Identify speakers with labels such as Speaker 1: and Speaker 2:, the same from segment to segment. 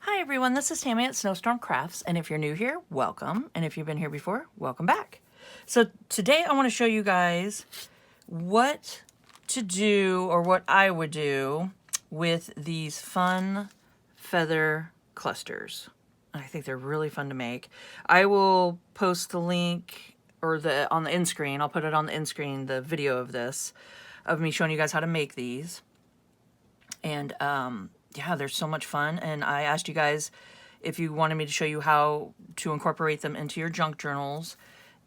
Speaker 1: Hi everyone, this is Tammy at Snowstorm Crafts, and if you're new here, welcome, and if you've been here before, welcome back. So today I want to show you guys what to do, or what I would do, with these fun feather clusters. I think they're really fun to make. I will post the link, or on the end screen, I'll put it on the end screen, the video of this, of me showing you guys how to make these. And yeah, they're so much fun. And I asked you guys if you wanted me to show you how to incorporate them into your junk journals.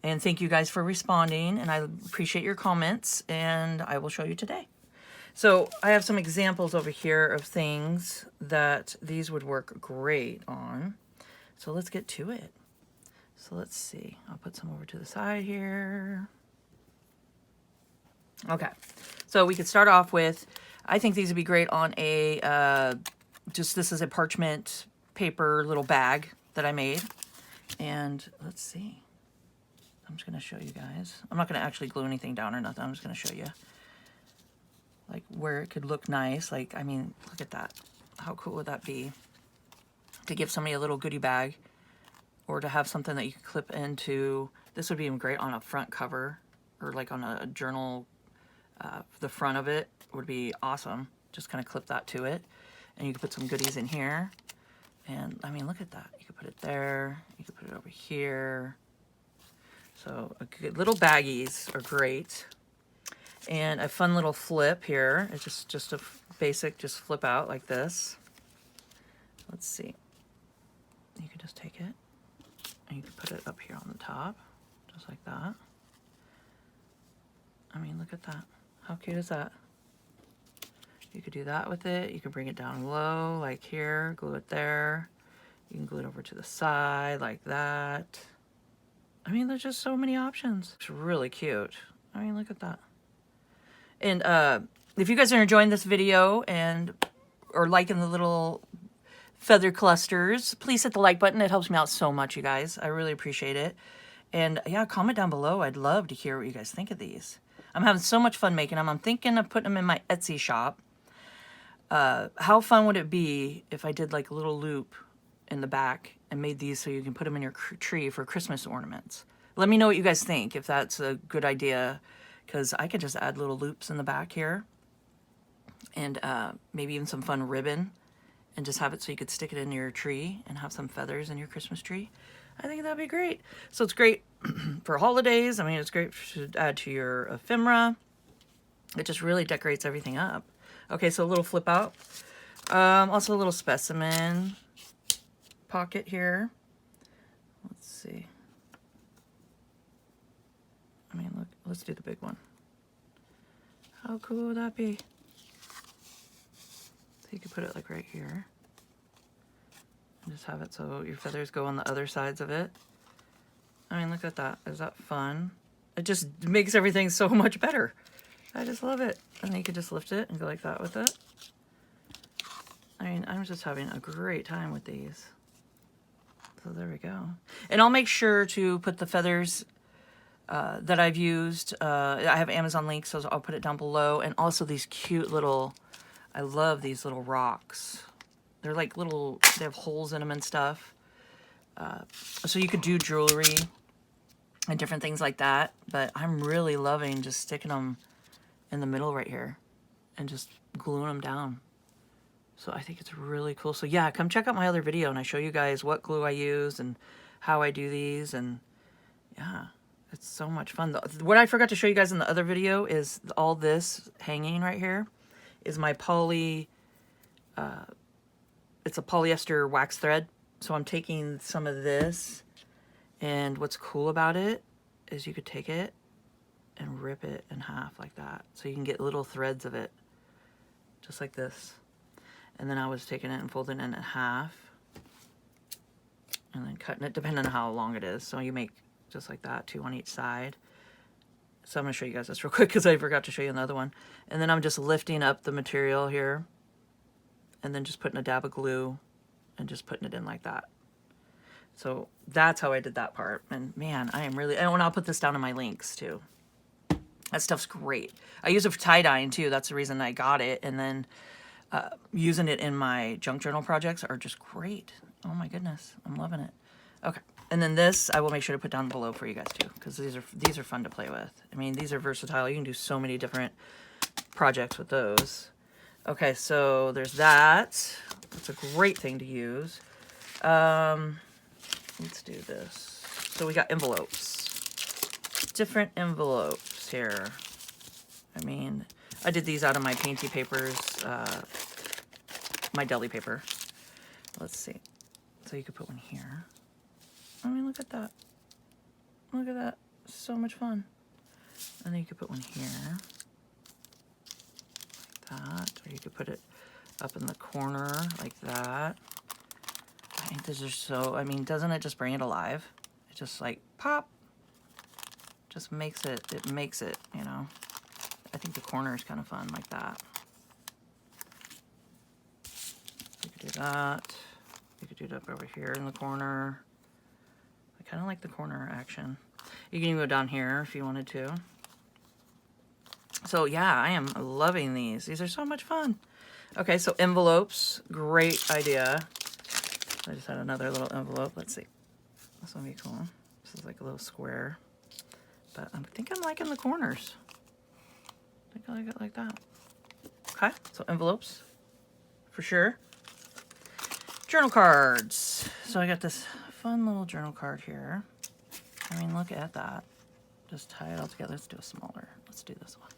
Speaker 1: And thank you guys for responding. And I appreciate your comments. And I will show you today. So I have some examples over here of things that these would work great on. So let's get to it. So let's see. I'll put some over to the side here. Okay. So we could start off with, I think these would be great on a, this is a parchment paper little bag that I made. And let's see. I'm just going to show you guys. I'm not going to actually glue anything down or nothing. I'm just going to show you like where it could look nice. Like, I mean, look at that. How cool would that be to give somebody a little goodie bag, or to have something that you could clip into. This would be great on a front cover, or like on a journal. The front of it would be awesome. Just kind of clip that to it. And you could put some goodies in here. And I mean, look at that. You could put it there. You could put it over here. So a good little baggies are great. And a fun little flip here. It's just a basic, just flip out like this. Let's see. You could just take it and you could put it up here on the top, just like that. I mean, look at that. How cute is that? You could do that with it. You can bring it down low, like here, glue it there. You can glue it over to the side, like that. I mean, there's just so many options. It's really cute. I mean, look at that. And if you guys are enjoying this video or liking the little feather clusters, please hit the like button. It helps me out so much, you guys. I really appreciate it. And yeah, comment down below. I'd love to hear what you guys think of these. I'm having so much fun making them. I'm thinking of putting them in my Etsy shop. How fun would it be if I did like a little loop in the back and made these so you can put them in your tree for Christmas ornaments? Let me know what you guys think, if that's a good idea, because I could just add little loops in the back here, and maybe even some fun ribbon, and just have it so you could stick it in your tree and have some feathers in your Christmas tree. I think that'd be great. So it's great for holidays. I mean, it's great to add to your ephemera. It just really decorates everything up. Okay, so a little flip out. Also a little specimen pocket here. Let's see. I mean, look, let's do the big one. How cool would that be? So you could put it like right here. And just have it so your feathers go on the other sides of it. I mean, look at that. Is that fun? It just makes everything so much better. I just love it. And then you could just lift it and go like that with it. I mean, I'm just having a great time with these. So there we go. And I'll make sure to put the feathers that I've used. I have Amazon links, so I'll put it down below. And also these cute little, I love these little rocks. They're like little, they have holes in them and stuff. So you could do jewelry and different things like that. But I'm really loving just sticking them in the middle right here and just gluing them down. So I think it's really cool. So yeah, come check out my other video and I show you guys what glue I use and how I do these. And yeah, it's so much fun. What I forgot to show you guys in the other video is all this hanging right here is my it's a polyester wax thread. So I'm taking some of this, and what's cool about it is you could take it and rip it in half like that. So you can get little threads of it, just like this. And then I was taking it and folding it in half, and then cutting it, depending on how long it is. So you make just like that, 2 on each side. So I'm gonna show you guys this real quick because I forgot to show you another one. And then I'm just lifting up the material here, and then just putting a dab of glue and just putting it in like that. So that's how I did that part. And man, I am really, and I'll put this down in my links too. That stuff's great. I use it for tie-dyeing too. That's the reason I got it. And then using it in my junk journal projects are just great. Oh my goodness, I'm loving it. Okay, and then this I will make sure to put down below for you guys too, because these are fun to play with. I mean, these are versatile. You can do so many different projects with those. Okay, so there's that. That's a great thing to use. Let's do this. So we got envelopes. Different envelopes here. I mean, I did these out of my painty papers, my deli paper. Let's see. So you could put one here. I mean, look at that. Look at that. So much fun. And then you could put one here. Like that. Or you could put it up in the corner like that. I think these are so, I mean, doesn't it just bring it alive? It just like pop. Just makes it, you know. I think the corner is kind of fun like that. You could do that. You could do it up over here in the corner. I kind of like the corner action. You can even go down here if you wanted to. So yeah, I am loving these. These are so much fun. Okay, so envelopes, great idea. I just had another little envelope. Let's see. This one would be cool. This is like a little square. But I think I'm liking the corners. I think I like it like that. Okay, so envelopes, for sure. Journal cards. So I got this fun little journal card here. I mean, look at that. Just tie it all together. Let's do a smaller. Let's do this one.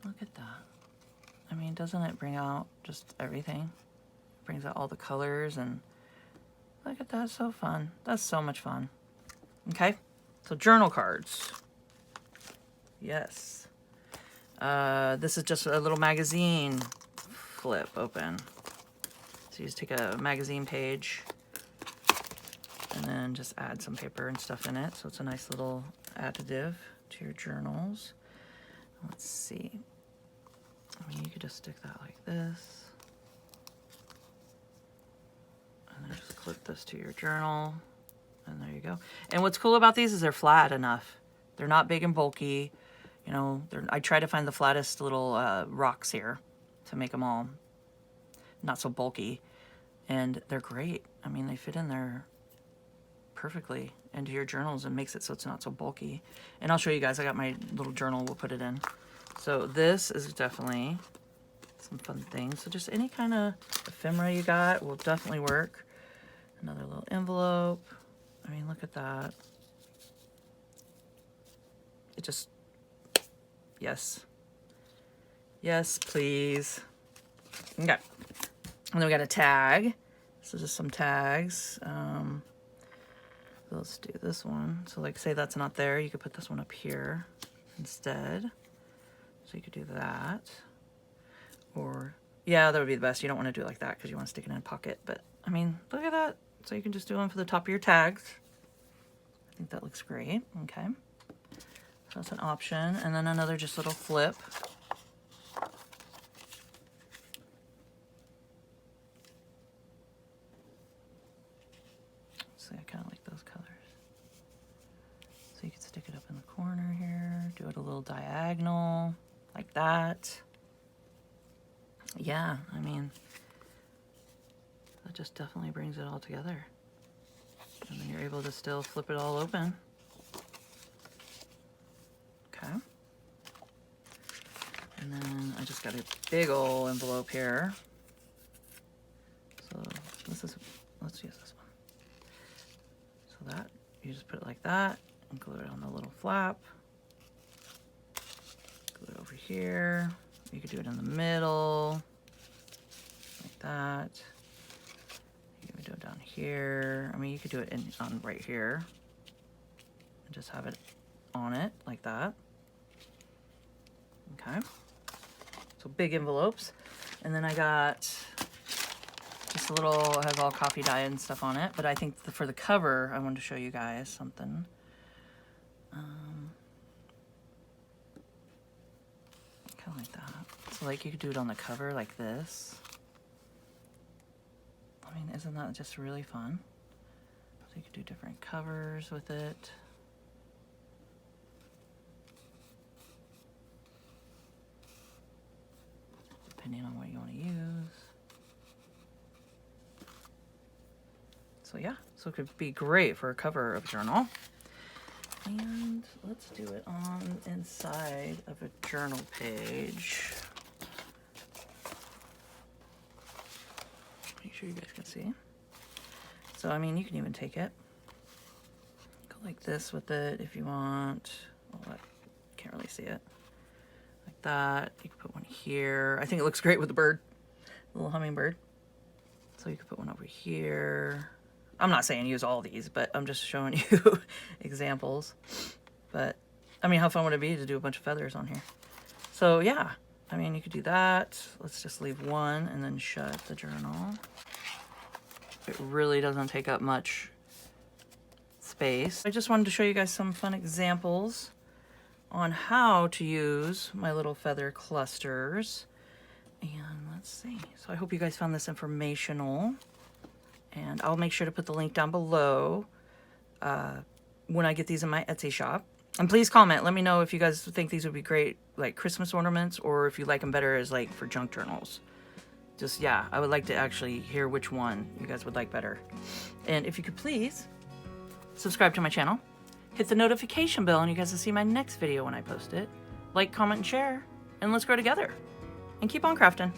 Speaker 1: Look at that. I mean, doesn't it bring out just everything? It brings out all the colors and look at that. So fun. That's so much fun. Okay, so journal cards. Yes. This is just a little magazine flip open. So you just take a magazine page and then just add some paper and stuff in it. So it's a nice little additive to your journals. Let's see. I mean, you could just stick that like this. And then just clip this to your journal. And there you go. And what's cool about these is they're flat enough. They're not big and bulky. You know, I try to find the flattest little rocks here to make them all not so bulky. And they're great. I mean, they fit in there perfectly into your journals and makes it so it's not so bulky. And I'll show you guys. I got my little journal. We'll put it in. So this is definitely some fun things. So just any kind of ephemera you got will definitely work. Another little envelope. I mean, look at that. It just... Yes. Yes, please. Okay. And then we got a tag. So just some tags. Let's do this one. So like say that's not there, you could put this one up here instead. So you could do that. Or, yeah, that would be the best. You don't want to do it like that because you want to stick it in a pocket. But, I mean, look at that. So you can just do one for the top of your tags. I think that looks great. Okay. So that's an option. And then another just little flip. See, I kind of like those colors. So you can stick it up in the corner here. Do it a little diagonal like that. Yeah, I mean, that just definitely brings it all together. And then you're able to still flip it all open. Okay. And then I just got a big old envelope here. So this is, let's use this one. So that, you just put it like that and glue it on the little flap. Glue it over here. You could do it in the middle, like that. You can do it down here. I mean, you could do it on right here and just have it on it like that. Okay. So big envelopes. And then I got just a little, it has all coffee dye and stuff on it. But I think for the cover, I wanted to show you guys something. Kind of like that. So like you could do it on the cover like this. I mean, isn't that just really fun? So you could do different covers with it. depending on what you want to use. So yeah, so it could be great for a cover of a journal. And let's do it on inside of a journal page. Make sure you guys can see. So, I mean, you can even take it, go like this with it if you want. Well, I can't really see it. Like that. You can put one here. I think it looks great with the bird, the little hummingbird. So you could put one over here. I'm not saying use all these, but I'm just showing you examples. But, I mean, how fun would it be to do a bunch of feathers on here? So, yeah. I mean, you could do that. Let's just leave one and then shut the journal. It really doesn't take up much space. I just wanted to show you guys some fun examples on how to use my little feather clusters. And let's see. So I hope you guys found this informational. And I'll make sure to put the link down below when I get these in my Etsy shop. And please comment. Let me know if you guys think these would be great, like Christmas ornaments, or if you like them better as like for junk journals. Just, yeah, I would like to actually hear which one you guys would like better. And if you could please subscribe to my channel, hit the notification bell, and you guys will see my next video when I post it. Like, comment, and share, and let's grow together. And keep on crafting.